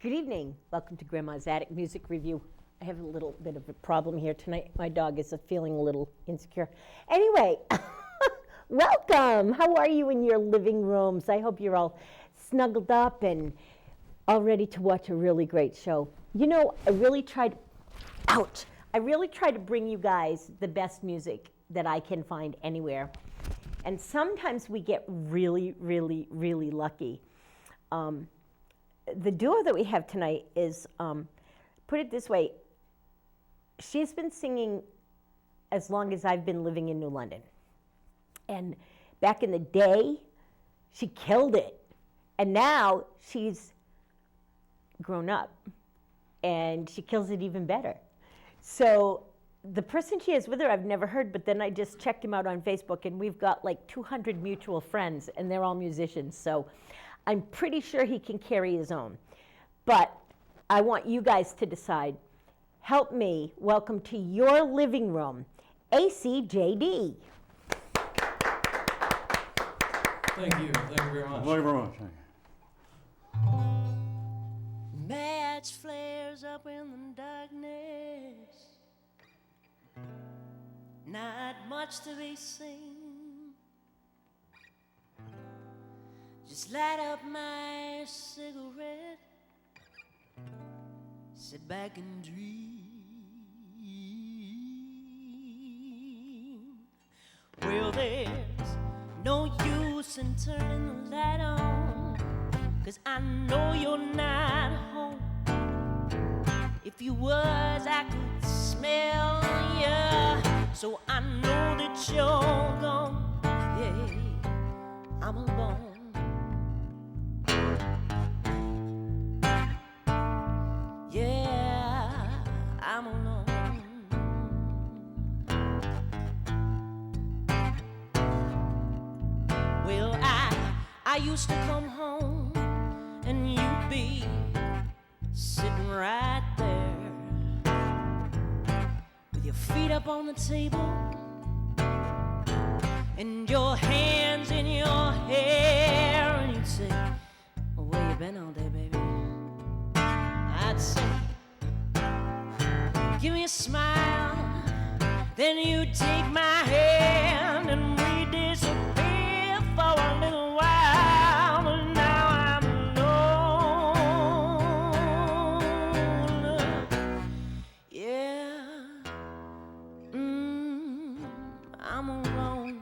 Good evening. Welcome to Grandma's Attic Music Review. I have a little bit of a problem here tonight. My dog is feeling a little insecure. Anyway, welcome. How are you in your living rooms? I hope you're all snuggled up and all ready to watch a really great show. You know, I really tried to bring you guys the best music that I can find anywhere. And sometimes we get really, really, really lucky. The duo that we have tonight is, put it this way, she's been singing as long as I've been living in New London. And back in the day, she killed it. And now she's grown up and she kills it even better. So the person she is with her, I've never heard, but then I just checked him out on Facebook and we've got like 200 mutual friends and they're all musicians. So I'm pretty sure he can carry his own. But I want you guys to decide. Help me welcome to your living room, ACJD. Thank you very much. Thank you very much. Match flares up in the darkness, not much to be seen. Just light up my cigarette, sit back and dream. Well, there's no use in turning the light on, 'cause I know you're not home. If you was, I could smell ya, so I know that you're gone. Yeah, I'm alone. Yeah, I'm alone. Well, I used to come home and you'd be sitting right there with your feet up on the table and your hands in your hair, and you'd say, well, where you been all day, baby? I'd say, give me a smile. Then you take my hand and we disappear for a little while. And now I'm alone. Yeah, I'm alone.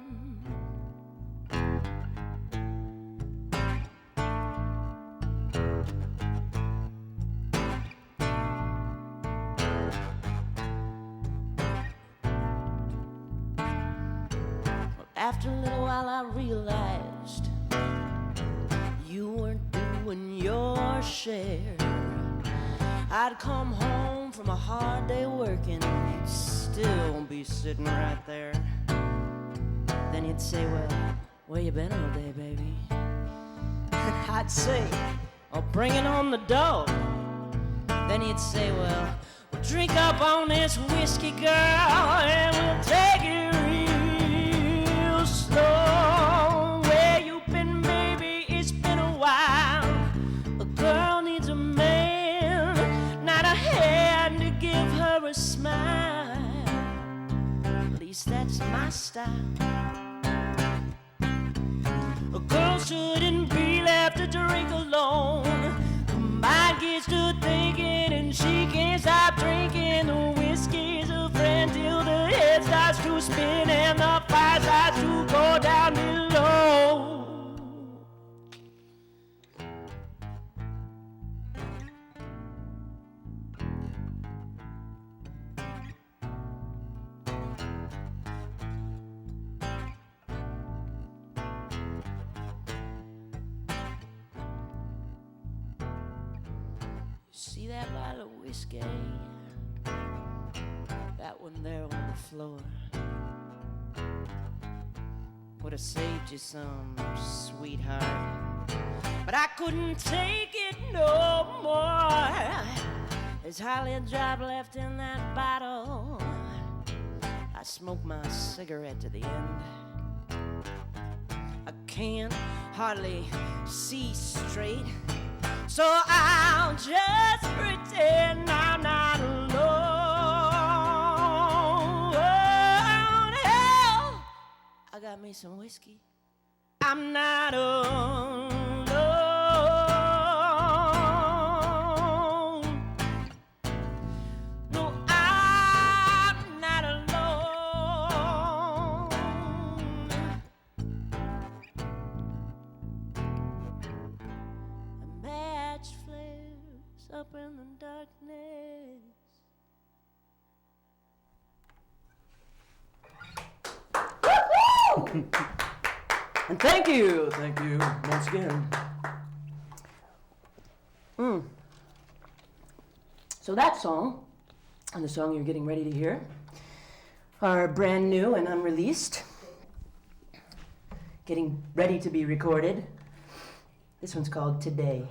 After a little while I realized you weren't doing your share. I'd come home from a hard day working and you'd still be sitting right there. Then you'd say, well, where you been all day, baby? I'd say, oh, bring it on the dough. Then you'd say, well, we'll drink up on this whiskey, girl, and we'll take it real slow. Where you been, baby? It's been a while. A girl needs a man, not a hand to give her a smile. At least that's my style. A girl shouldn't be left to drink alone. Her mind gets to thinking and she can't stop drinking. The whiskey's a friend till the head starts to spin and the fire starts to go down below. See that bottle of whiskey? That one there on the floor would have saved you some, sweetheart. But I couldn't take it no more. There's hardly a drop left in that bottle. I smoked my cigarette to the end. I can't hardly see straight, so I'll just whiskey. I'm not alone. No, I'm not alone. A match flares up in the darkness. And thank you once again. So that song, and the song you're getting ready to hear, are brand new and unreleased, getting ready to be recorded. This one's called Today.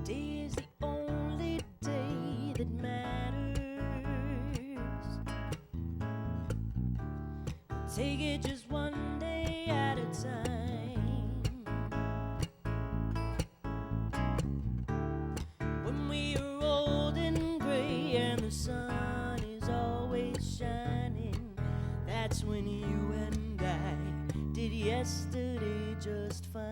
Today is the only day that matters. Take it just one day at a time. When we are old and gray and the sun is always shining, that's when you and I did yesterday just fine.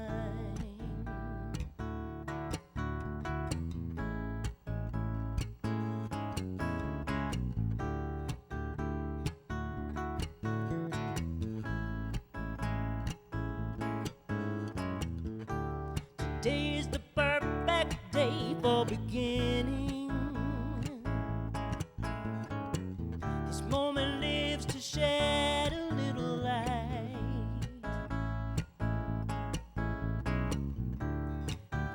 Today is the perfect day for beginning. This moment lives to shed a little light.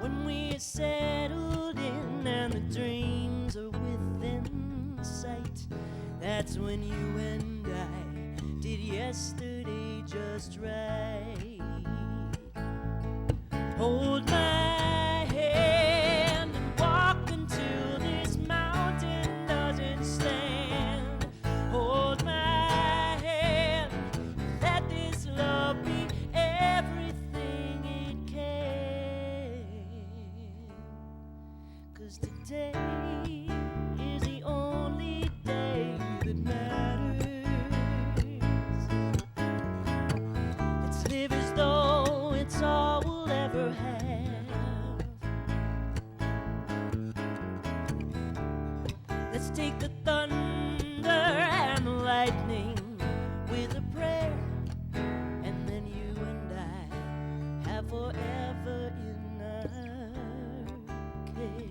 When we are settled in and the dreams are within sight, that's when you and I did yesterday just right. Hold my hand and walk until this mountain doesn't stand. Hold my hand, let this love be everything it can. 'Cause today is the only day that matters. Let's live as though it's all we'll ever have. Let's take the thunder and the lightning with a prayer, and then you and I have forever in our care.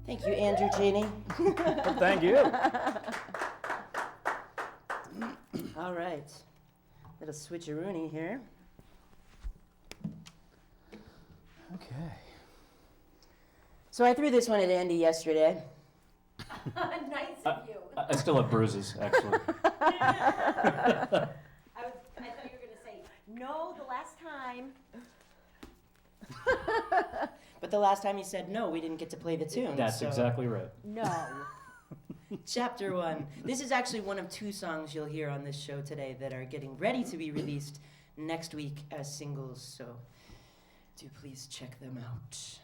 Thank you, Andrew Cheney. Thank you. All right. Little switcheroony here. Okay. So I threw this one at Andy yesterday. Nice of you. I still have bruises, actually. I thought you were going to say, no, the last time. But the last time you said no, we didn't get to play the tune. That's so. exactly right. No. Chapter 1. This is actually one of 2 songs you'll hear on this show today that are getting ready to be released next week as singles, so do please check them out.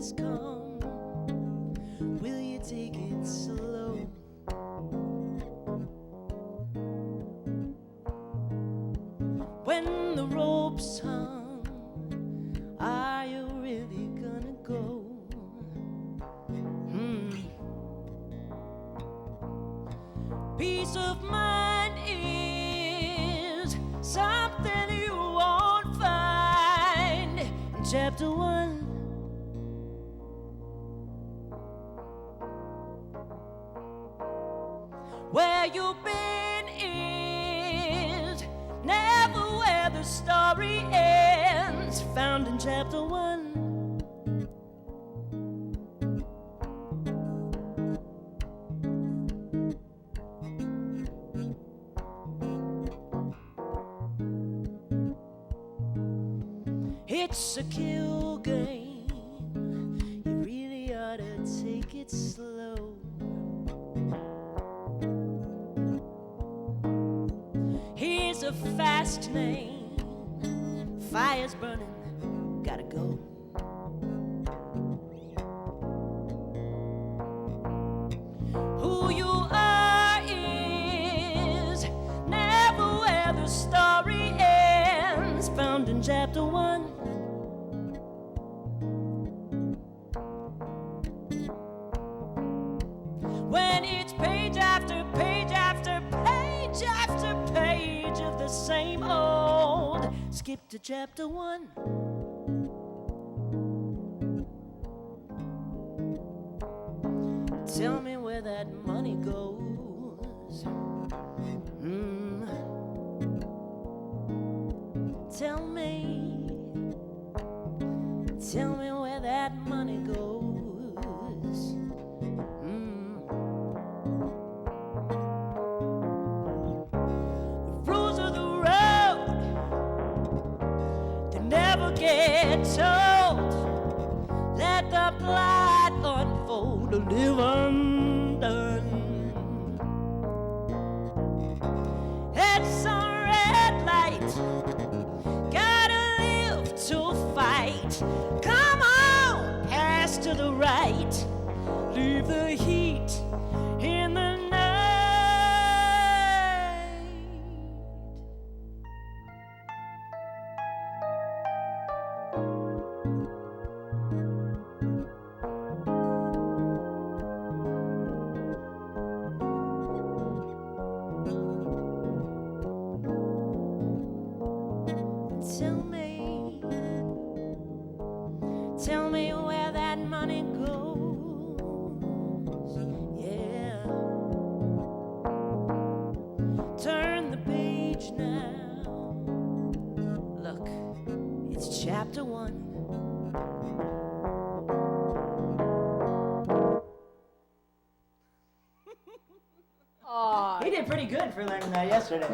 has come. Will you take it slow? When the rope's hung, are you really gonna go? Peace of mind is something you won't find in chapter 1. Where you've been is never where the story ends, found in chapter 1. It's a kill game. You really ought to take it slow. Here's a fast lane. Fire's burning, gotta go. Who you are is never where the story ends, found in chapter 1. When it's page after page after page after page of the same old, skip to chapter 1. Tell me where that money goes. Tell me where that money goes. The rules of the road, they never get told. Let the plot unfold, to live undone. It's a red light, gotta live to fight. Come on, pass to the right, leave the heat in the night. Tell me where that money goes. Yeah. Turn the page now. Look, it's chapter 1. He did pretty good for learning that yesterday.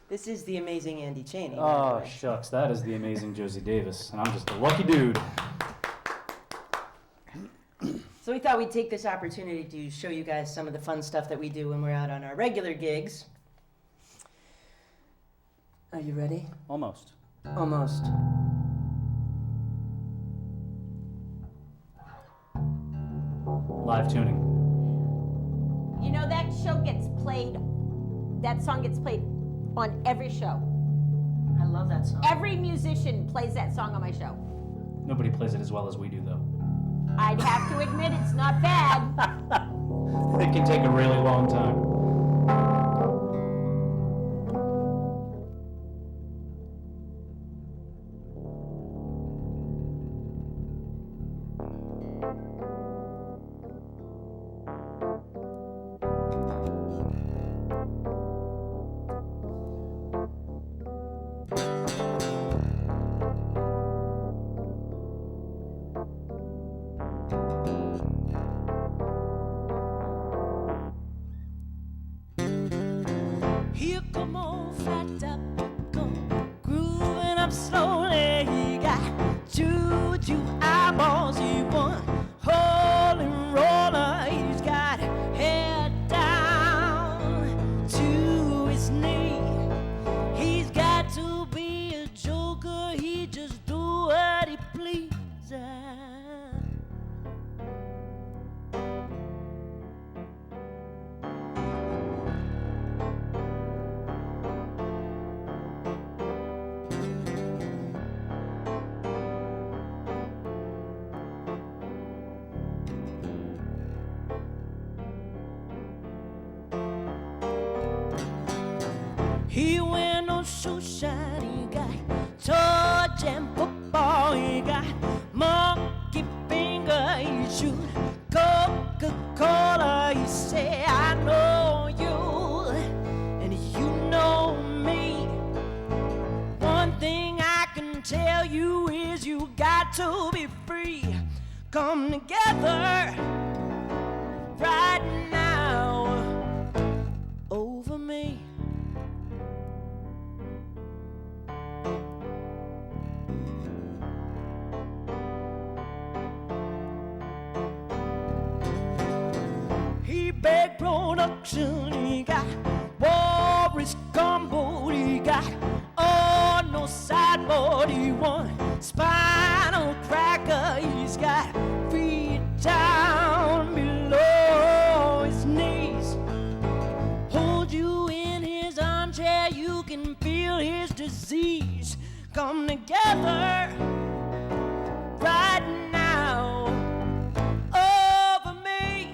This is the amazing Andy Chaney. Oh, shucks, that is the amazing Josi Davis, and I'm just a lucky dude. So we thought we'd take this opportunity to show you guys some of the fun stuff that we do when we're out on our regular gigs. Are you ready? Almost. Almost. Live tuning. You know, that show gets played, that song gets played on every show. I love that song. Every musician plays that song on my show. Nobody plays it as well as we do, though. I'd have to admit it's not bad. It can take a really long time. Here come old fat top, come grooving up slowly. He got two eyeballs, he one holy roller. He's got head down to his knee. He's got to be a joker, he just do what he pleases. come together right now over me. He begged production, he got Boris Gumbo, he got no sideboard, he won spinal cracker, he's got feet down below his knees. Hold you in his armchair, you can feel his disease. Come together right now over me,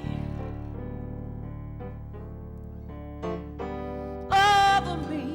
over me.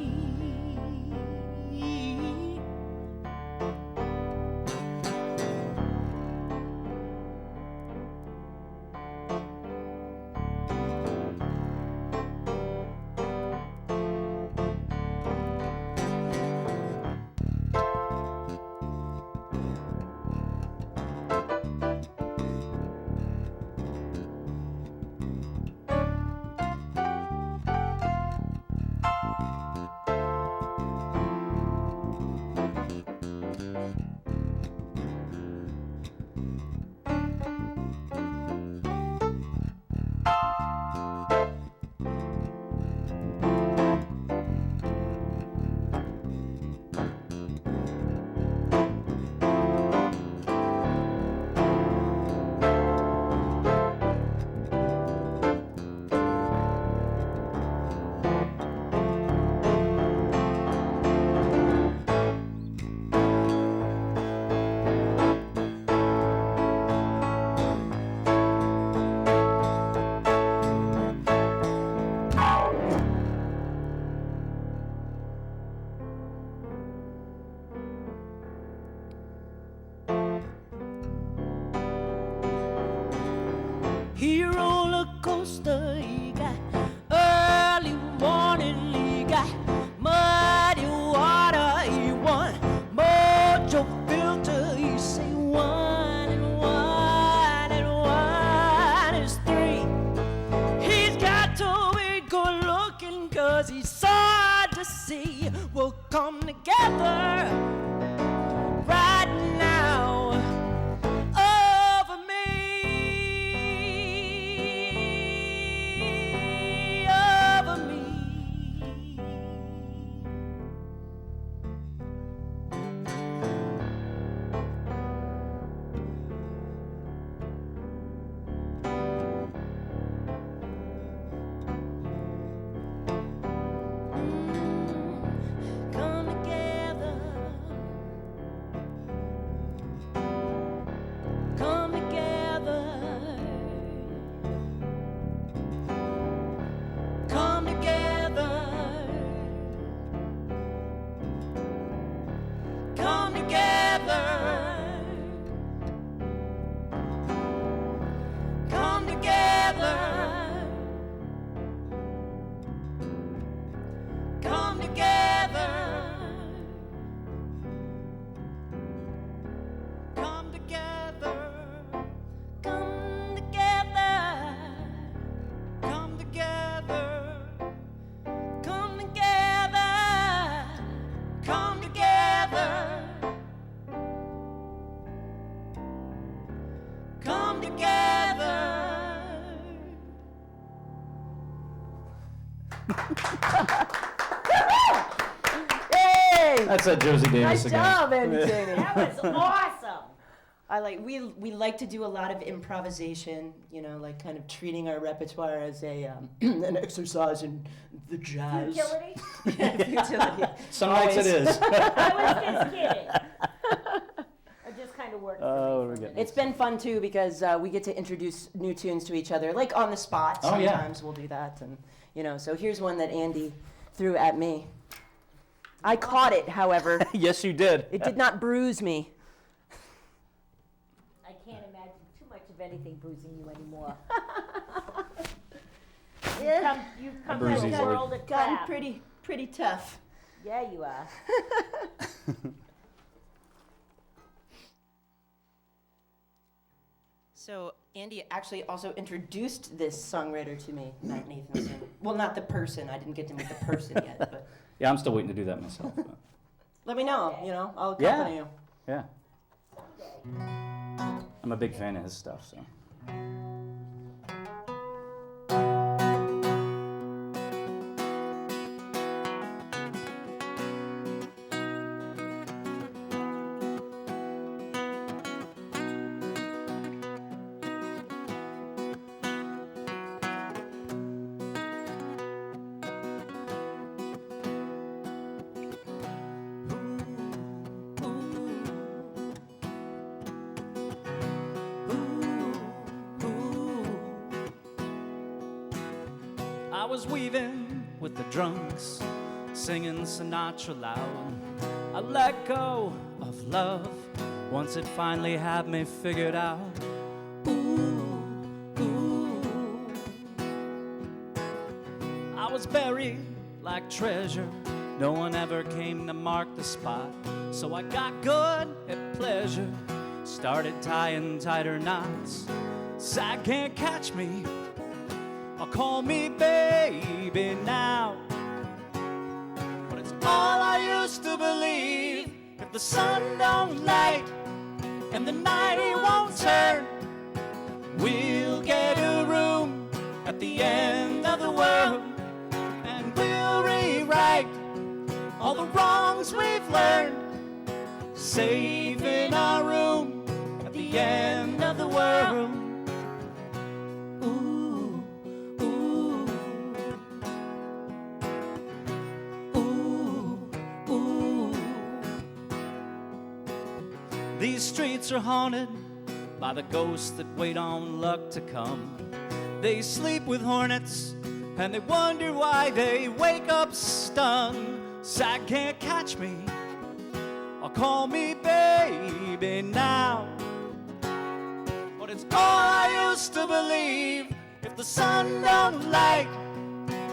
He roller coaster, he got early morning, he got muddy water, he won mojo filter, he say one and one and one is three. He's got to be good looking, cause he's hard to see. We'll come together right now over me, over me. Come together. Come together. Come together. Come together. Come together. Come together. Come together. Come together. Come together. Come together. Come together. Come together. Hey! That's a Josi Davis Nice again. job, Andy Cheney. That was awesome. I like we like to do a lot of improvisation, you know, like kind of treating our repertoire as a an exercise in the jazz. Futility? Yeah, futility. Some nights it is. I was just kidding. I just kind of worked. Oh, for we're me. getting It's been fun too because we get to introduce new tunes to each other, like on the spot. Oh, yeah. Sometimes we'll do that, and you know. So here's one that Andy threw at me. I caught it, however. Yes, you did. It did not bruise me. I can't imagine too much of anything bruising you anymore. Yeah, You've I come bruise from the easily. world of gotten crap. pretty tough. Yeah, you are. So Andy actually also introduced this songwriter to me, Matt Nathanson. Well, not the person. I didn't get to meet the person yet, but Yeah, I'm still waiting to do that myself. But let me know. You know, I'll Yeah. accompany you. yeah. I'm a big fan of his stuff, so. I was weaving with the drunks, singing Sinatra loud. I let go of love once it finally had me figured out. Ooh, ooh. I was buried like treasure. No one ever came to mark the spot. So I got good at pleasure, started tying tighter knots. Sad can't catch me, or call me baby now. But it's all I used to believe. If the sun don't light and the night won't turn, we'll get a room at the end of the world, and we'll rewrite all the wrongs we've learned, saving our room at the end of the world. Ooh, ooh, ooh, ooh. These streets are haunted by the ghosts that wait on luck to come. They sleep with hornets and they wonder why they wake up stunned. Sad can't catch me, or call me baby now. But it's all I used to believe. If the sun don't light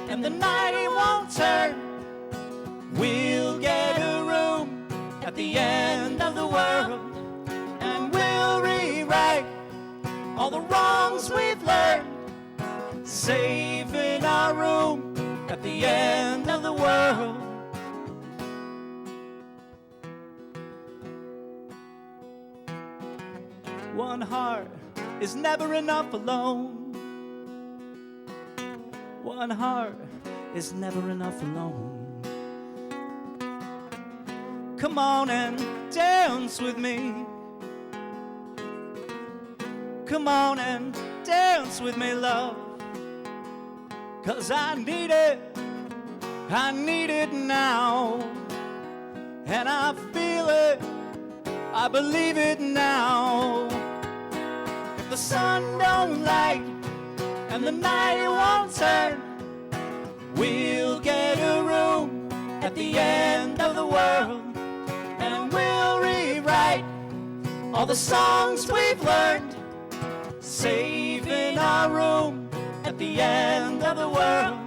and the night won't turn, we'll get a room at the end of the world, and we'll rewrite all the wrongs we've learned, saving our room at the end of the world. One heart is never enough alone. One heart is never enough alone. Come on and dance with me. Come on and dance with me, love. 'Cause I need it now. And I feel it, I believe it now. If the sun don't light and the night won't turn, we'll get a room at the end of the world, and we'll rewrite all the songs we've learned, saving our room at the end of the world.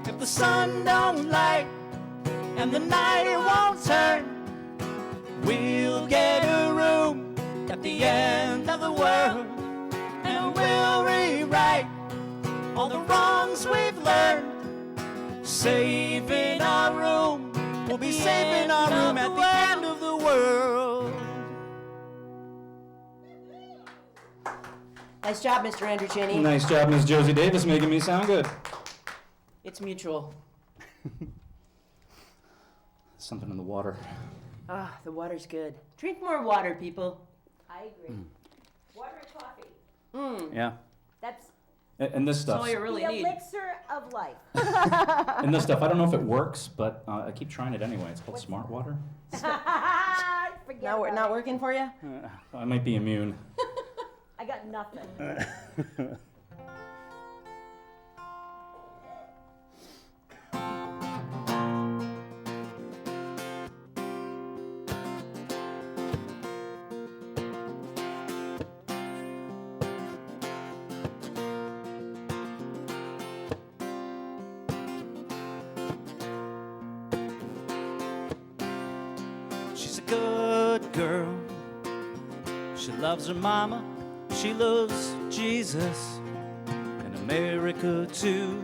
If the sun don't light and the night won't turn, we'll get a room at the end of the world, and we'll rewrite all the wrongs we've learned, saving our room. We'll be saving our room at the end of the world. Nice job, Mr. Andrew Cheney. Nice job, Ms. Josi Davis, making me sound good. It's mutual. Something in the water. Ah, the water's good. Drink more water, people. I agree. Water and coffee. Yeah. That's And this That's stuff. all you really the need. elixir of life. And this stuff, I don't know if it works, but I keep trying it anyway. It's called Smart Water. Forget Not about it. working for you? I might be immune. I got nothing. She's a good girl. She loves her mama. She loves Jesus and America too.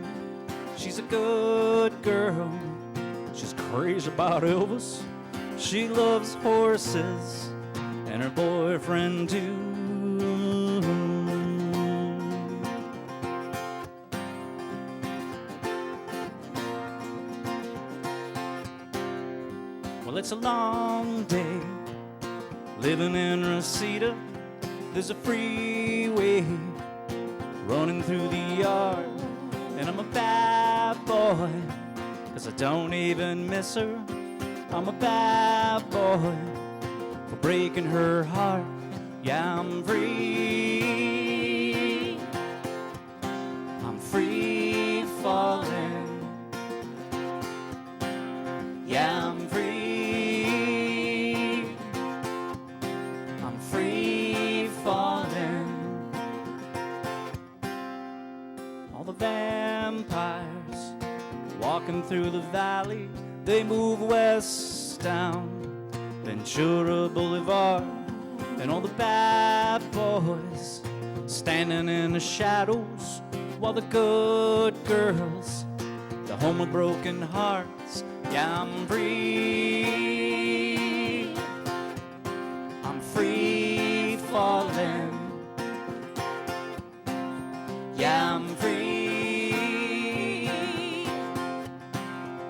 She's a good girl. She's crazy about Elvis. She loves horses and her boyfriend too. Well, it's a long day living in Reseda. There's a freeway running through the yard, and I'm a bad boy, 'cause I don't even miss her. I'm a bad boy for breaking her heart. Yeah, I'm free. I'm free falling. Yeah, I'm free. I'm free falling. All the vampires walking through the valley, they move west down Ventura Boulevard, and all the bad boys standing in the shadows, while the good girls, the home with broken hearts. Yeah, I'm free. I'm free falling. Yeah, I'm free.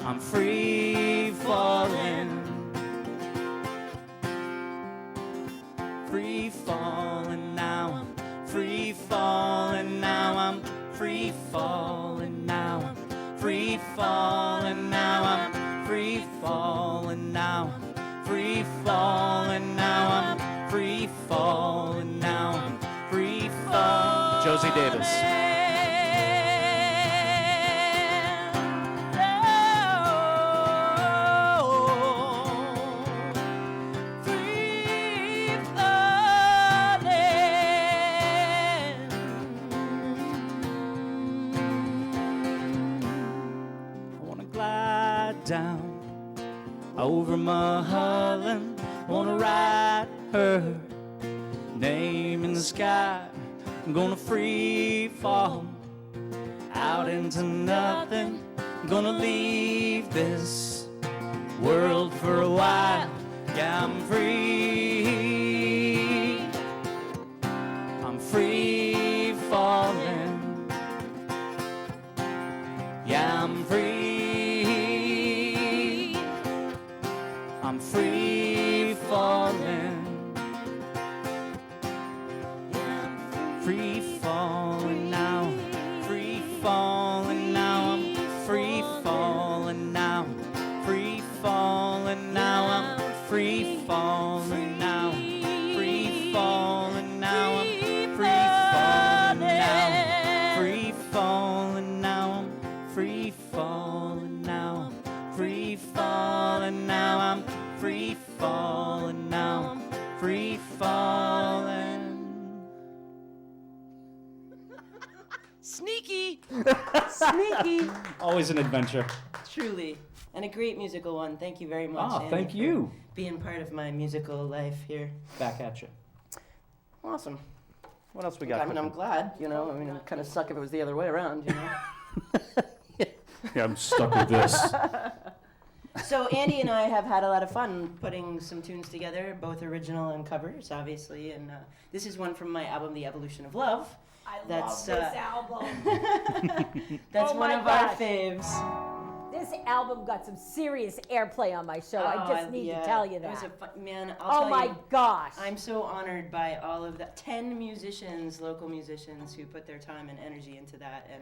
I'm free falling. Free falling now. I'm free falling now. I'm free falling now. I'm free falling now. I'm free falling now. I'm free falling now. I'm free falling now. I'm free falling. Josi Davis. Down over Mulholland, wanna write her name in the sky. I'm gonna free fall out into nothing. I'm gonna leave this world for a while. Yeah, I'm free. I'm free falling. Yeah, I'm free. I'm free falling. Free falling now. Free falling now. I'm free falling now. Free falling now. I'm free falling now. Free falling now. I'm free falling now. Free falling now. I'm free falling now. Free falling now. I'm free falling now. I'm free falling. Sneaky! Sneaky. Always an adventure. Truly. And a great musical one. Thank you very much, Andy, Thank for you. being part of my musical life here. Back at you. Awesome. What else we got? I mean, I'm glad, you know. I mean, it'd kind of suck if it was the other way around, you know. Yeah, I'm stuck with this. So Andy and I have had a lot of fun putting some tunes together, both original and covers, obviously. And this is one from my album, The Evolution of Love. I That's, love this album. That's Oh one my of our gosh. faves. This album got some serious airplay on my show. I just need to tell you It was that. man, I'll Oh tell my you, gosh. I'm so honored by all of that. 10 musicians, local musicians, who put their time and energy into that, and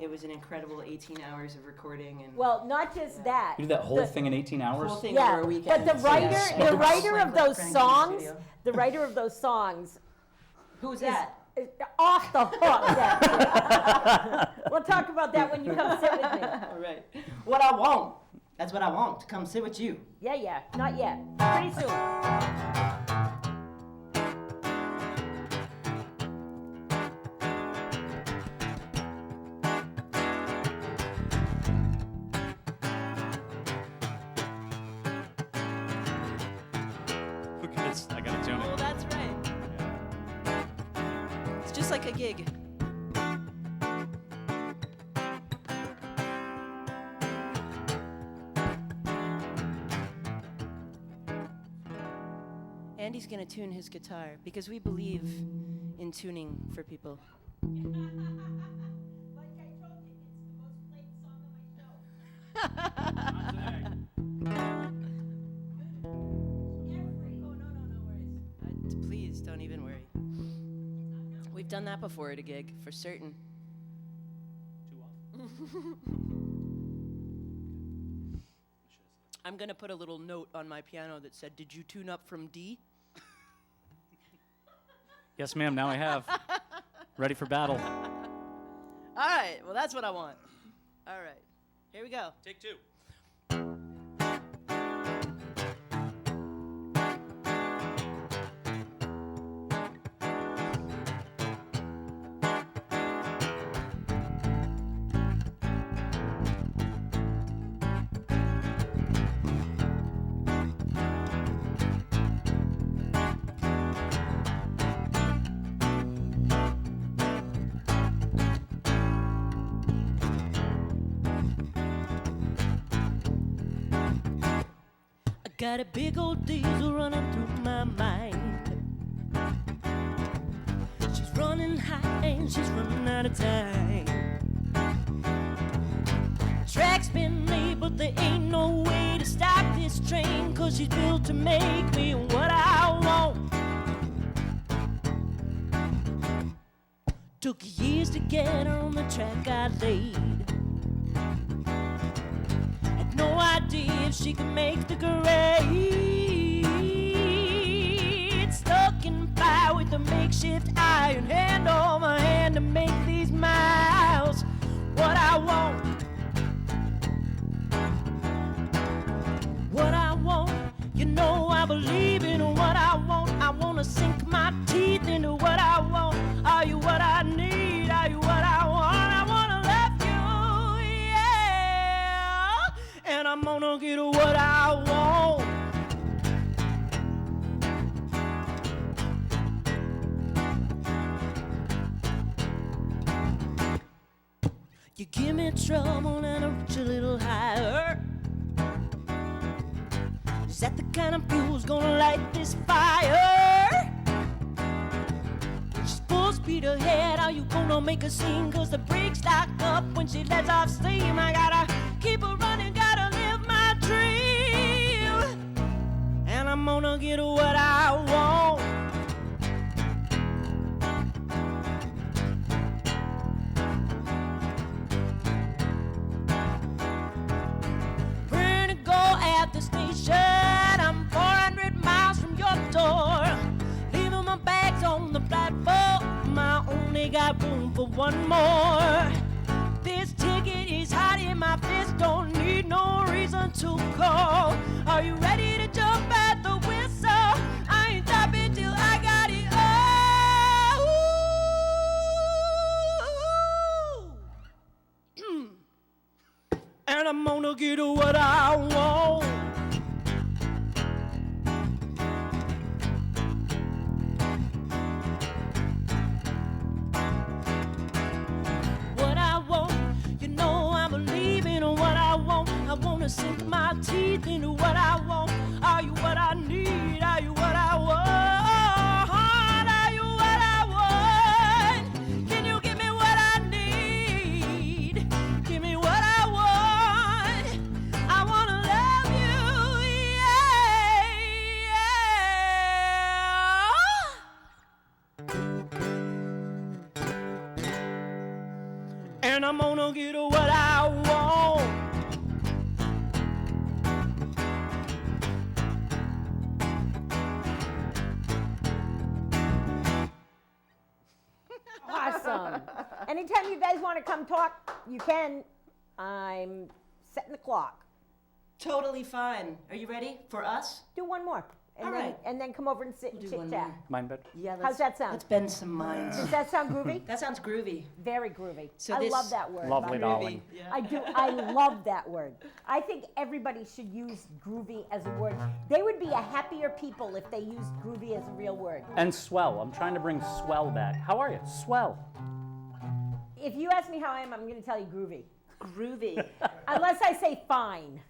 it was an incredible 18 hours of recording. And Well, not just that. You did that whole The- thing in 18 hours? whole thing Yeah, over a weekend. but the writer, Yes. the writer of those Crank in the songs, studio. the writer of those songs, Who's that? is off the hook. We'll talk about that when you come sit with me. All right. What I want. That's what I want. To come sit with you. Yeah, not yet. Pretty soon. I gotta tune Oh, it. that's right. just like a gig. Andy's gonna tune his guitar because we believe in tuning for people. Like I told you, it's the most played song on my show. Please don't even worry. We've done that before at a gig, for certain. Too often. I'm gonna put a little note on my piano that said, "Did you tune up from D?" Yes, ma'am, now I have. Ready for battle. All right, well, that's what I want. All right, here we go. Take two. Got a big old diesel running through my mind. She's running high and she's running out of time. Track's been laid, but there ain't no way to stop this train, 'cause she's built to make me what I want. Took years to get her on the track I laid. No idea if she can make the grade. Stuck in fire with a makeshift iron, hand over hand to make these miles. What I want, you know I believe in what I want. I wanna sink my teeth into what I want. Are you what I need? Are you what I want? I wanna love you, yeah. And I'm gonna get what I want. You give me trouble and I reach a little higher. Is that the kind of fuel's gonna light this fire? She's full speed ahead, are you gonna make a scene? 'Cause the brakes lock up when she lets off steam. I gotta keep her running, gotta live my dream. And I'm gonna get what I want. We're gonna go at the station. I'm 400 miles from your door. Leaving my bags on the platform. I only got room for one more. This ticket is hot in my fist. Don't need no reason to call. Are you ready to jump at the whistle? I ain't stopping till I got it all. And I'm gonna get what I want. What I want, you know I believe in what I want. I wanna sink my teeth into what I want. Are you what I need? Are you what I want? Are you what I want? Can you give me what I need? Give me what I want. I wanna love you, yeah. And I'm gonna get what I want. Awesome. Anytime you guys want to come talk, you can. I'm setting the clock. Totally fine. Are you ready for us? Do one more. and All then right. and then come over and sit and Do chit one chat. more. Mind better? Yeah, How's that sound? Let's bend some minds. Does that sound groovy? That sounds groovy. Very groovy. So I this- love that word. Lovely, by the way. darling. Yeah. I do. I love that word. I think everybody should use groovy as a word. They would be a happier people if they used groovy as a real word. And swell. I'm trying to bring swell back. How are you? Swell. If you ask me how I am, I'm going to tell you groovy. Groovy. Unless I say fine.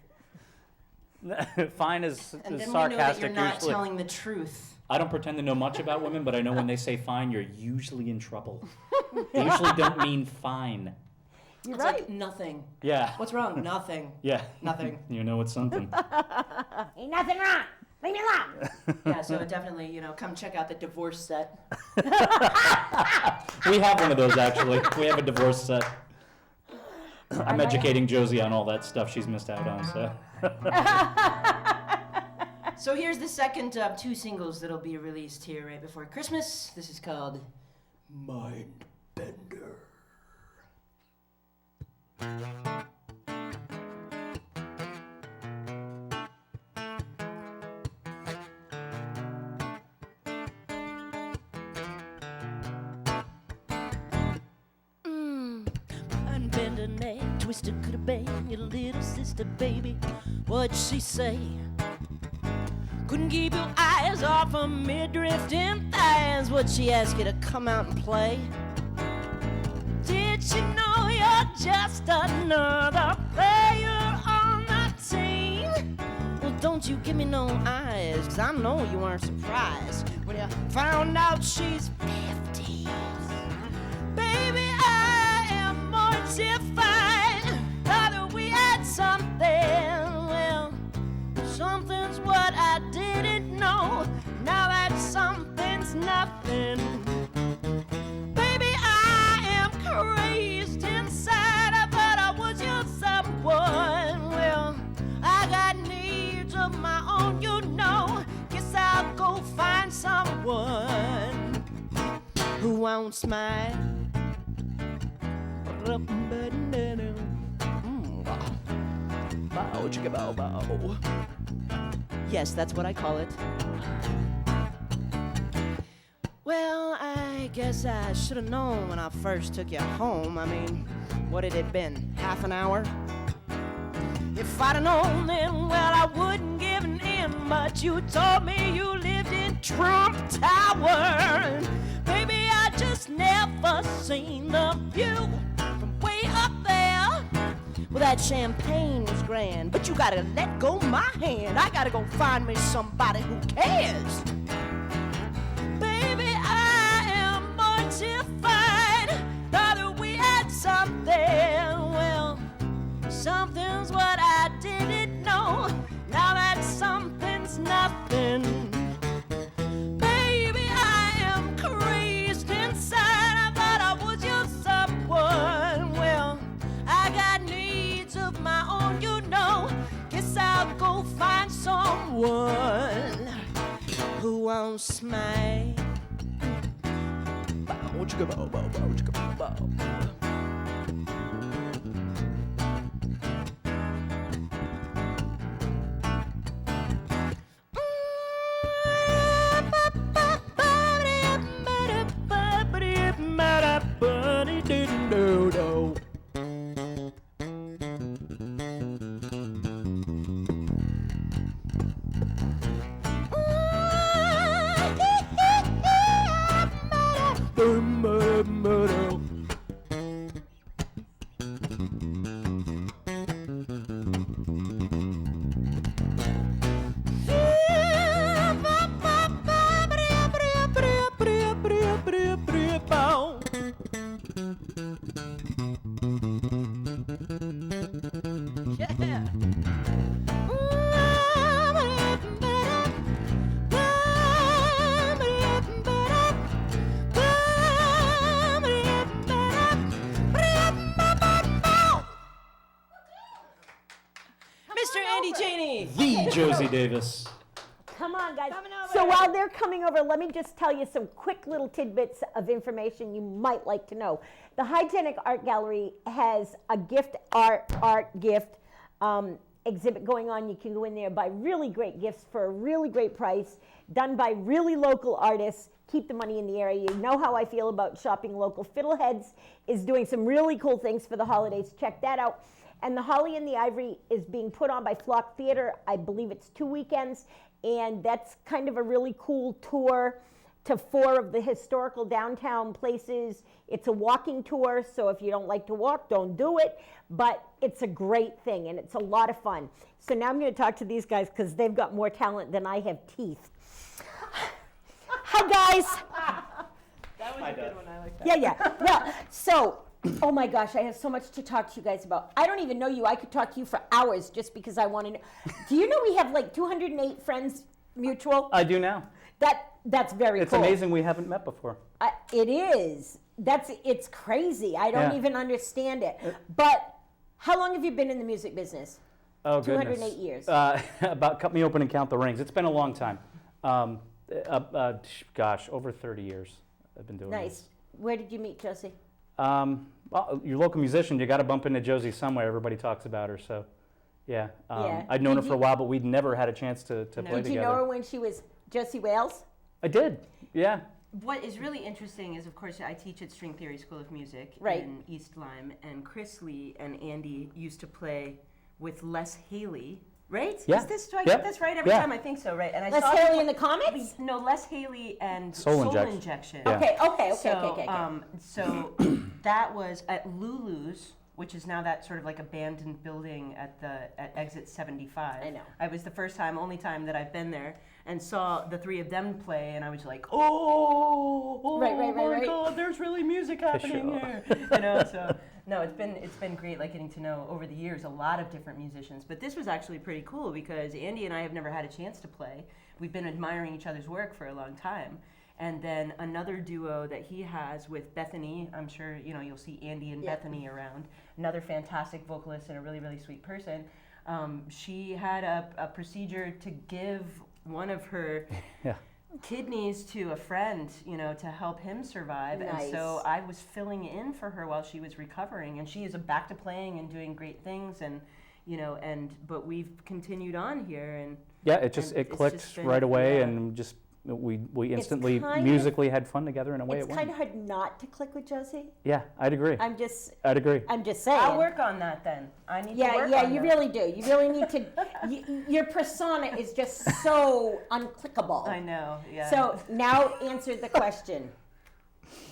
Fine is, And is then we know that sarcastic you're not usually. telling the truth. I don't pretend to know much about women, but I know when they say fine, you're usually in trouble. They usually don't mean fine. You're It's right. like nothing. Yeah. What's wrong? Nothing. Yeah. Nothing. You know it's something. Ain't nothing wrong. Leave me alone. Yeah, so definitely, come check out the divorce set. We have one of those, actually. We have a divorce set. I'm might- educating Josie on all that stuff she's missed out on, so. So here's the second of two singles that'll be released here right before Christmas. This is called Mind Bender. Unbend her neck, twisted could have been your little sister, baby. What'd she say? Couldn't keep your eyes off of mid-drifting thighs. What'd she ask you to come out and play? Did she know you're just another player on the team? Well, don't you give me no eyes, 'cause I know you weren't surprised when you found out she's 50. Baby, I am mortified. Thought we had something. Well, something's what I didn't know. Now that something's nothing. Baby, I am crazed inside. I thought I was your someone. Well, I got needs of my own, you know. Guess I'll go find someone who won't smile. Bow, chicka bow, bow. Yes, that's what I call it. Well, I guess I should have known when I first took you home. I mean, what had it been, half an hour? If I'd have known then, well, I wouldn't give in much. You told me you lived in Trump Tower. Baby, I just never seen the view from way up there. Well, that champagne was grand, but you gotta let go my hand. I gotta go find me somebody who cares. Baby, I am mortified. Thought that we had something. Well, something's what I didn't know. Now that something's nothing. Baby, I am crazed inside. I thought I was your someone. Well, I got needs of my own, you know. Guess I'll go find someone who won't smile. Bow, chicka bow, bow, bow, chicka bow, bow. Mr. Andy Cheney. The Josi Davis. Come on, guys. Coming over. So while they're coming over, let me just tell you some quick little tidbits of information you might like to know. The Hygienic Art Gallery has a gift art gift, a exhibit going on. You can go in there, buy really great gifts for a really great price, done by really local artists. Keep the money in the area. You know how I feel about shopping local. Fiddleheads is doing some really cool things for the holidays. Check that out. And The Holly and the Ivory is being put on by Flock Theater. I believe it's 2 weekends, and that's kind of a really cool tour to 4 of the historical downtown places. It's a walking tour, so if you don't like to walk, don't do it. But it's a great thing, and it's a lot of fun. So now I'm going to talk to these guys because they've got more talent than I have teeth. Hi, guys. That was a good one. I like that. Yeah. Well, so, oh my gosh, I have so much to talk to you guys about. I don't even know you. I could talk to you for hours just because I want to know. Do you know we have like 208 friends mutual? I do now. That's very It's cool. amazing we haven't met before. It is. It's crazy. I don't Yeah. even understand it. But how long have you been in the music business? Oh, 208 goodness. years. About cut me open and count the rings. It's been a long time. Gosh, over 30 years I've been doing Nice. Where did you meet Josie? this. Well, your local musician, you got to bump into Josie somewhere. Everybody talks about her, so yeah. Yeah. I'd known Did her for a you- while, but we'd never had a chance to play Did together. you know her when she was Josie Wales? I did, yeah. What is really interesting is, of course, I teach at String Theory School of Music Right. in East Lyme, and Chris Lee and Andy used to play with Les Haley, right? Yeah. Is this, do I Yep. get this right every Yeah. time? I think so, right? And I Les saw Haley them- in the comics? No, Les Haley and Soul Injection. Injection. Yeah. Okay. So that was at Lulu's, which is now that sort of like abandoned building at exit 75. I know. I was the first time, only time that I've been there, and saw the 3 of them play, and I was like, oh Right. my God, there's really music happening here. So no, it's been great, like getting to know over the years a lot of different musicians. But this was actually pretty cool because Andy and I have never had a chance to play. We've been admiring each other's work for a long time. And then another duo that he has with Bethany, I'm sure you'll see Andy and Yeah. Bethany around. Another fantastic vocalist and a really, really sweet person. She had a procedure to give one of her Yeah. kidneys to a friend, to help him survive. Nice. And so I was filling in for her while she was recovering, and she is back to playing and doing great things. And but we've continued on here, and Yeah, it it's clicked just been- right away, yeah. and just we instantly kind of- musically had fun together in a way It's it kind went. of hard not to click with Josie. Yeah, I'd agree. I'm just saying. I'll work on that then. I need to work Yeah, on you that. really do. You really need to. Your persona is just so unclickable. I know, yeah. So now answer the question.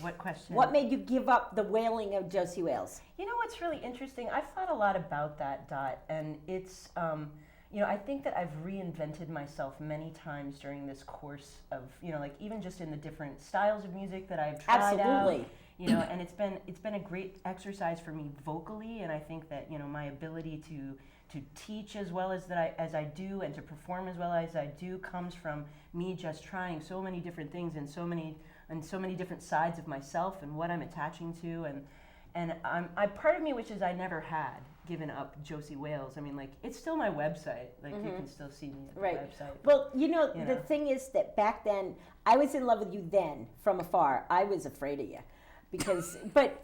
What question? What made you give up the wailing of Josie Wales? You know what's really interesting? I've thought a lot about that, Dot, and it's, I think that I've reinvented myself many times during this course of, like even just in the different styles of music that I've tried Absolutely. out. And it's been a great exercise for me vocally, and I think that my ability to teach as well as I do and to perform as well as I do comes from me just trying so many different things and so many different sides of myself and what I'm attaching to, and I part of me wishes I never had given up Josie Wales. I mean, like, it's still my website. Like, you can still see me at the Right. website. Well, the know. thing is that back then, I was in love with you then from afar. I was afraid of you. Because, but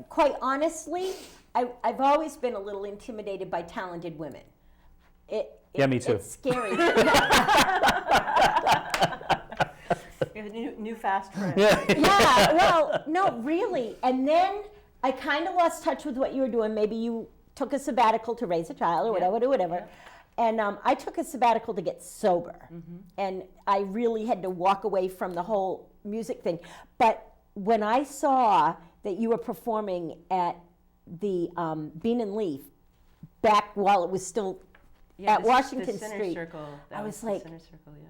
quite honestly, I've always been a little intimidated by talented women. Yeah, me too. It's scary. You have a new fast friend. Yeah, well, no, really. And then I kind of lost touch with what you were doing. Maybe you took a sabbatical to raise a child or whatever. And I took a sabbatical to get sober. And I really had to walk away from the whole music thing. But when I saw that you were performing at the Bean and Leaf back while it was still at Washington the Center Street, Circle. That I was the like, Center Circle, yeah.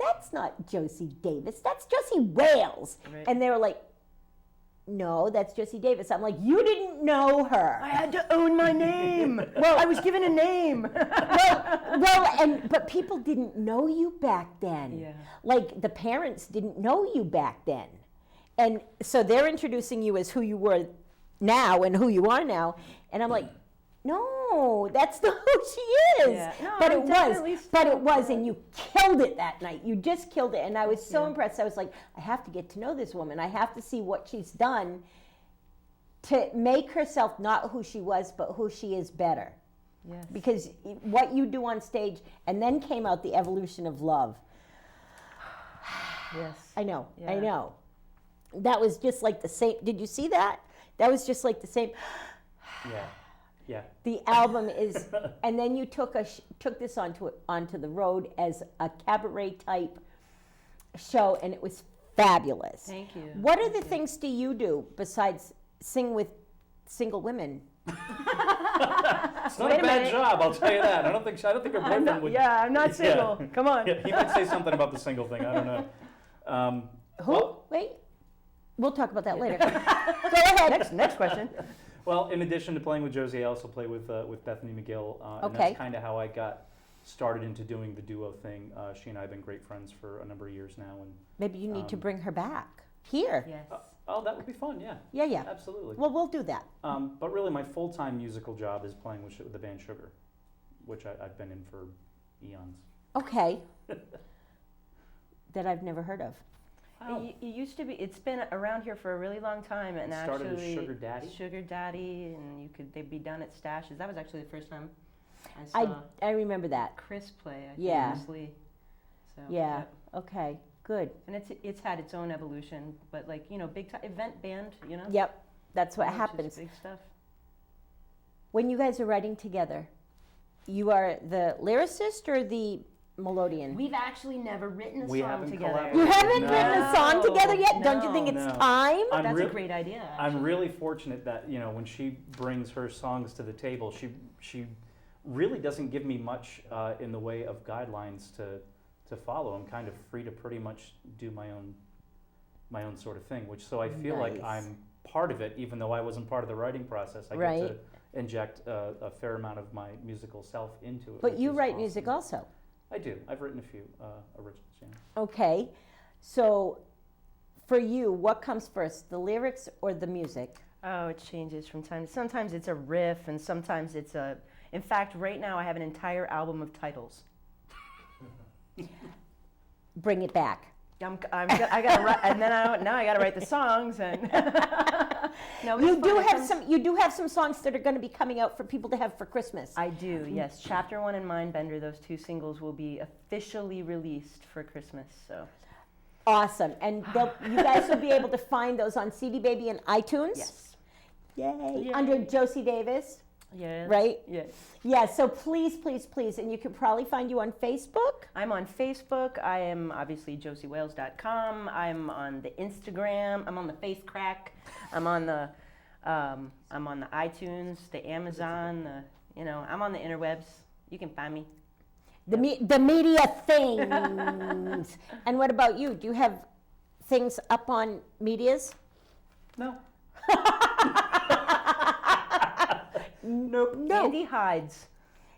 that's not Josie Davis, that's Josie Wales. Right. And they were like, no, that's Josie Davis. I'm like, you didn't know her. I had to own my name. Well, I was given a name. But people didn't know you back then. Yeah. Like the parents didn't know you back then. And so they're introducing you as who you were now and who you are now. And I'm like, no, that's not who she is. Yeah. No, but I'm it definitely was. But it still- was, and you killed it that night. You just killed it. And I was so impressed. I was like, I have to get to know this woman. I have to see what she's done to make herself not who she was, but who she is better. Yes. Because what you do on stage, and then came out the evolution of love. Yes. I know, I Yeah. know. That was just like the same. Did you see that? That was just like the same. Yeah. Yeah. The album is, and then you took this onto the road as a cabaret type show, and it was fabulous. Thank you. What Thank other you. things do you do besides sing with single women? It's not Wait a a bad minute. job, I'll tell you that. I don't think her boyfriend would. Yeah, I'm not single. Yeah. Come on. Yeah, he might say something about the single thing. I don't know. Who? Well, Wait, we'll talk about that later. Go ahead. Next question. well, in addition to playing with Josie, I also play with Bethany McGill, and Okay. that's kind of how I got started into doing the duo thing. She and I have been great friends for a number of years now, and Maybe you need to Um, bring her back here. Yes. oh, that would be fun. Yeah, Yeah, yeah. absolutely. Well, we'll do that. But really, my full-time musical job is playing with the band Sugar, which I've been in for eons. Okay. That I've never heard of. It used to be. It's been around here for a really long time, and It started as actually, Sugar Daddy? Sugar Daddy, and they'd be done at stashes. That was actually the first time I saw I remember that. Chris play. I Yeah. famously. So, Yeah. Okay. Good. And it's had its own evolution, but like big event band, Yep. That's what which is happens. Big stuff. When you guys are writing together, you are the lyricist or the melodian? We've actually never written a We song haven't together. collaborated. You haven't No. written a song together yet? Don't you think it's No. time? I'm That's real- a great idea. I'm actually. really fortunate that when she brings her songs to the table, she really doesn't give me much in the way of guidelines to follow. I'm kind of free to pretty much do my own sort of thing, which so I feel like Nice. I'm part of it, even though I wasn't part of the writing process. I Right. get to inject a fair amount of my musical self into it. But which you is write awesome. music also. I do. I've written a few originals. Yeah. Okay. So for you, what comes first, the lyrics or the music? Oh, it changes from time. Sometimes it's a riff, and sometimes it's a. In fact, right now I have an entire album of titles. Bring it back. I gotta write, and then now I gotta write the songs, and no, it's You fun. do It have comes- some. You do have some songs that are going to be coming out for people to have for Christmas. I do, yes. Chapter 1 and Mindbender, those two singles will be officially released for Christmas. So Awesome, and you guys will be able to find those on CD Baby and iTunes. yes, Yay! Yay. Under Josi Davis, yes, right? Yes. Yeah. So please, please, please, and you can probably find you on Facebook. I'm on Facebook. I am obviously josiewales.com. I'm on the Instagram. I'm on the Face Crack. I'm on the iTunes, the Amazon. I'm on the interwebs. You can find me. The media things. And what about you? Do you have things up on medias? No. Nope. No. Andy Hides.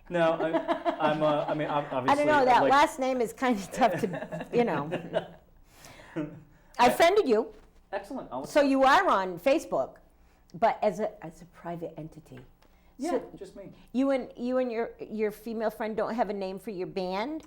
No. I mean, obviously. I don't know. That like, last name is kind of tough to, I friended you, Excellent. so you are on Facebook, but as a private entity. Yeah, So just me. you and your female friend don't have a name for your band.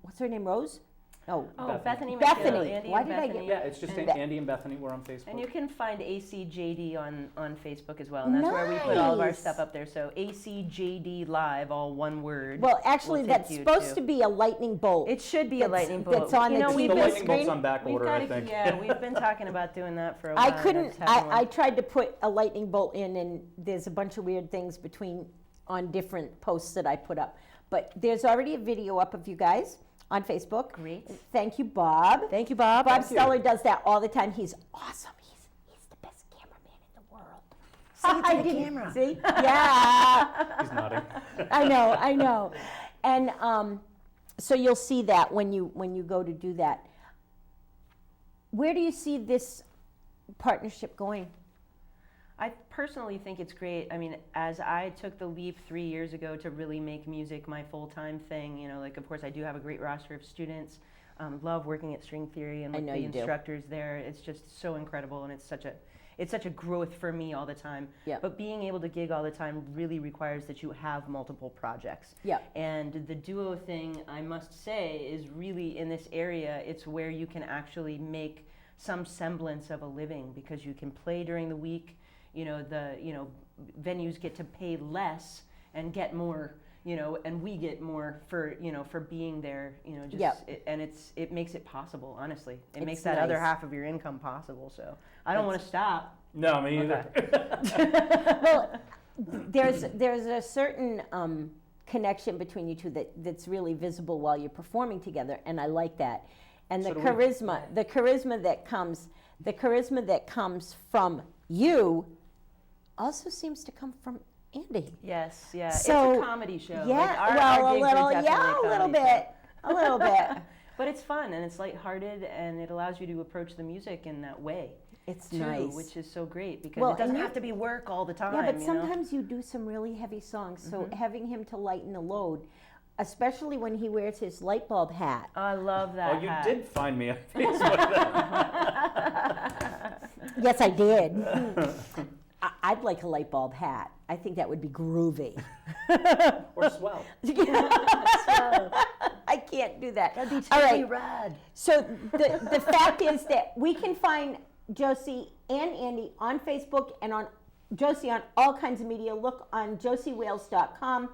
What's her name? Rose? Oh, Oh, Bethany. Bethany. McGill, Andy Why and did I get- Bethany. Yeah, it's just And- Andy and Bethany. We're on Facebook. And you can find ACJD on Facebook as well, and that's where we put all of our Nice. stuff up there. So ACJD Live, all one word. well, actually, will take that's you supposed to be a lightning bolt. It should be a That's- lightning bolt. that's on the we've TV been- lightning bolt's screen? on back we've order, got I a- think. Yeah, we've been talking about doing that for a while. I and couldn't. just haven't I worked. tried to put a lightning bolt in, and there's a bunch of weird things on different posts that I put up. But there's already a video up of you guys on Facebook. Great. Thank you, Bob. Thank you, Bob. Bob Steller does that all the time. He's awesome. He's the best cameraman in the world. Say it to the didn't- camera. See? Yeah. He's nodding. I know. And so you'll see that when you go to do that. Where do you see this partnership going? I personally think it's great. I mean, as I took the leap 3 years ago to really make music my full-time thing, like, of course, I do have a great roster of students. Love working at String Theory and I with know the you do. instructors there. It's just so incredible, and it's such a growth for me all the time. Yeah. But being able to gig all the time really requires that you have multiple projects. Yeah. And the duo thing, I must say, is really in this area, it's where you can actually make some semblance of a living because you can play during the week. The venues get to pay less, and get more, and we get more for, for being there, just, Yep. and it makes it possible, honestly. It It's makes that other nice. half of your income possible, so I don't want to stop. No, me either. Well, there's a certain connection between you two that's really visible while you're performing together, and I like that. And So the do we. charisma that comes from you also seems to come from Andy. Yes, yeah, So, it's a comedy show. Yeah, Like, our well, gigs are definitely a little comedy bit, a little bit. But it's fun and it's lighthearted and it allows you to approach the music in that way. It's Too, nice. which is so great because Well, it doesn't and you- have to be work all the time. Yeah, but you know? sometimes you do some really heavy songs, so having him to lighten the load, especially when he wears his light bulb hat. I love that. Oh, you hat. did find me on Facebook. Yes, I did. I'd like a light bulb hat. I think that would be groovy. Or swell. I can't do that. That'd be All totally right. rad. So the fact is that we can find Josi and Andy on Facebook and on Josi on all kinds of media. Look on josiwales.com.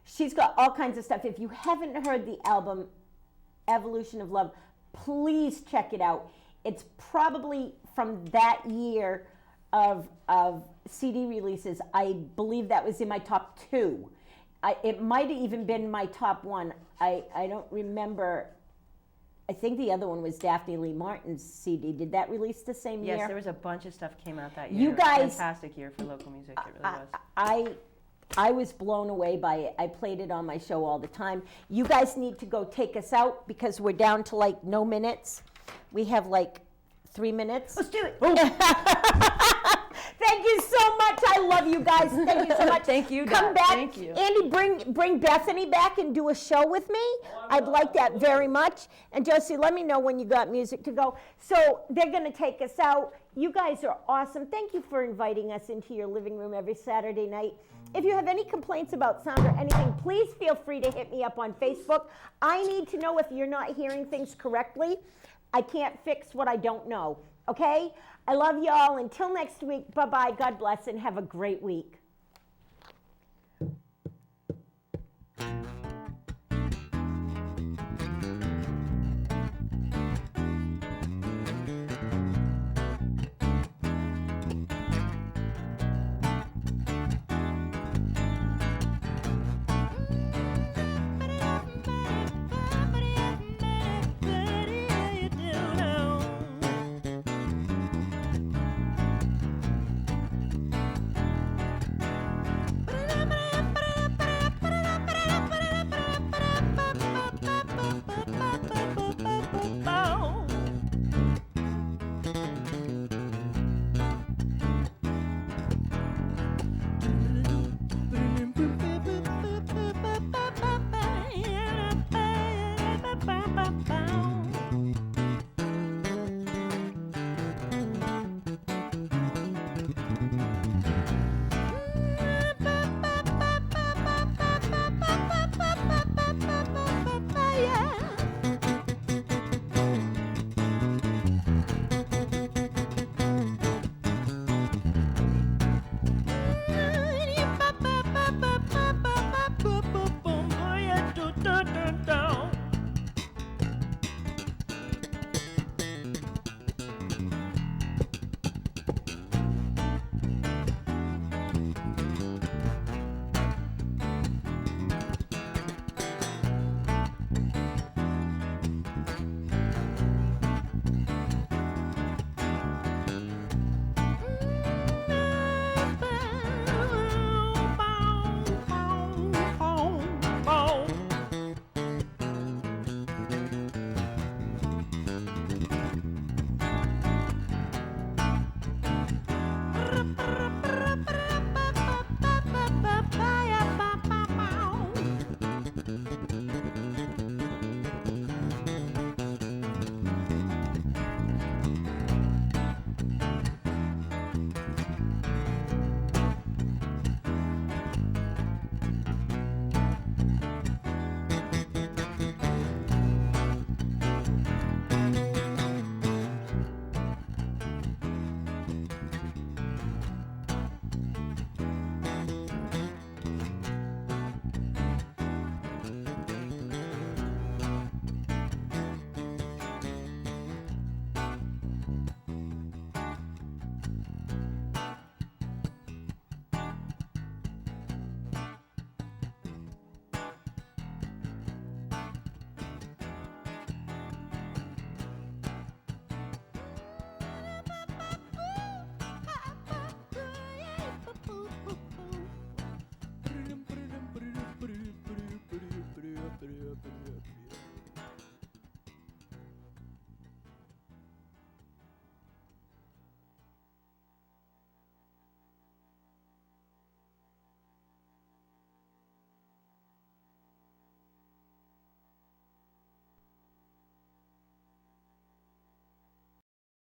She's got all kinds of stuff. If you haven't heard the album Evolution of Love, please check it out. It's probably from that year of CD releases. I believe that was in my top 2. It might have even been my top 1. I don't remember. I think the other one was Daphne Lee Martin's CD. Did that release the same year? Yes, there was a bunch of stuff came out that year. You It was a guys- fantastic year for local music. It really was. I was blown away by it. I played it on my show all the time. You guys need to go take us out because we're down to like no minutes. We have like 3 minutes. Let's do it. Thank you so much. I love you guys. Thank you so much. Thank you, Come Dot. back. Thank you. Andy, bring Bethany back and do a show with me. I'd like that very much. And Josie, let me know when you got music to go. So they're going to take us out. You guys are awesome. Thank you for inviting us into your living room every Saturday night. If you have any complaints about sound or anything, please feel free to hit me up on Facebook. I need to know if you're not hearing things correctly. I can't fix what I don't know. Okay? I love y'all. Until next week, bye-bye. God bless and have a great week.